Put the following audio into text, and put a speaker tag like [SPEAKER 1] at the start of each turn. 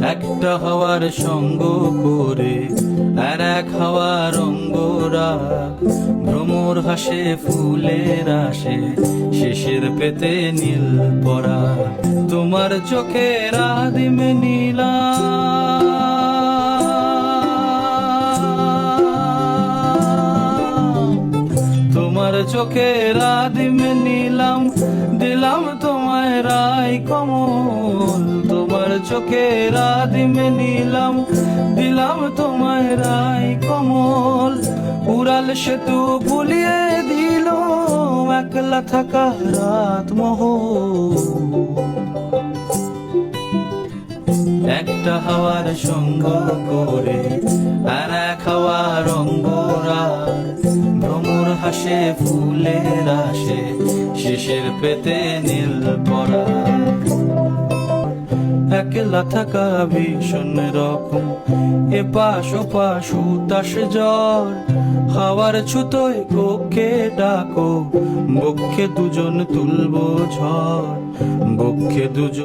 [SPEAKER 1] একটা হাওয়ার সঙ্গ করে আর এক হাওয়ার অঙ্গরা ভ্রমর হাসে ফুলের আসে শেষের পেতে নীল পরা তোমার চোখের আদিম নীলা তোমার চোখের আদিম নীলাম দিলাম তোমায় রাই কমল তোমার চোখের আদিম নীলাম দিলাম তোমায় রাই কমল উড়াল সেতু ভুলিয়ে দিল একলা থাকা রাত মোহ একটা হাওয়ার সঙ্গ করে আর এক হাওয়ার অঙ্গরা ভ্রমর হাসে ফুলের আসে শেষের পেতে নীল পরা একলা থাকা ভীষণ রকম এপাশ ওপাশ উতাস জ্বর হাওয়ার ছুতোয় কক্ষে ডাকো বক্ষে দুজন তুলবো ঝড় বক্ষে দুজন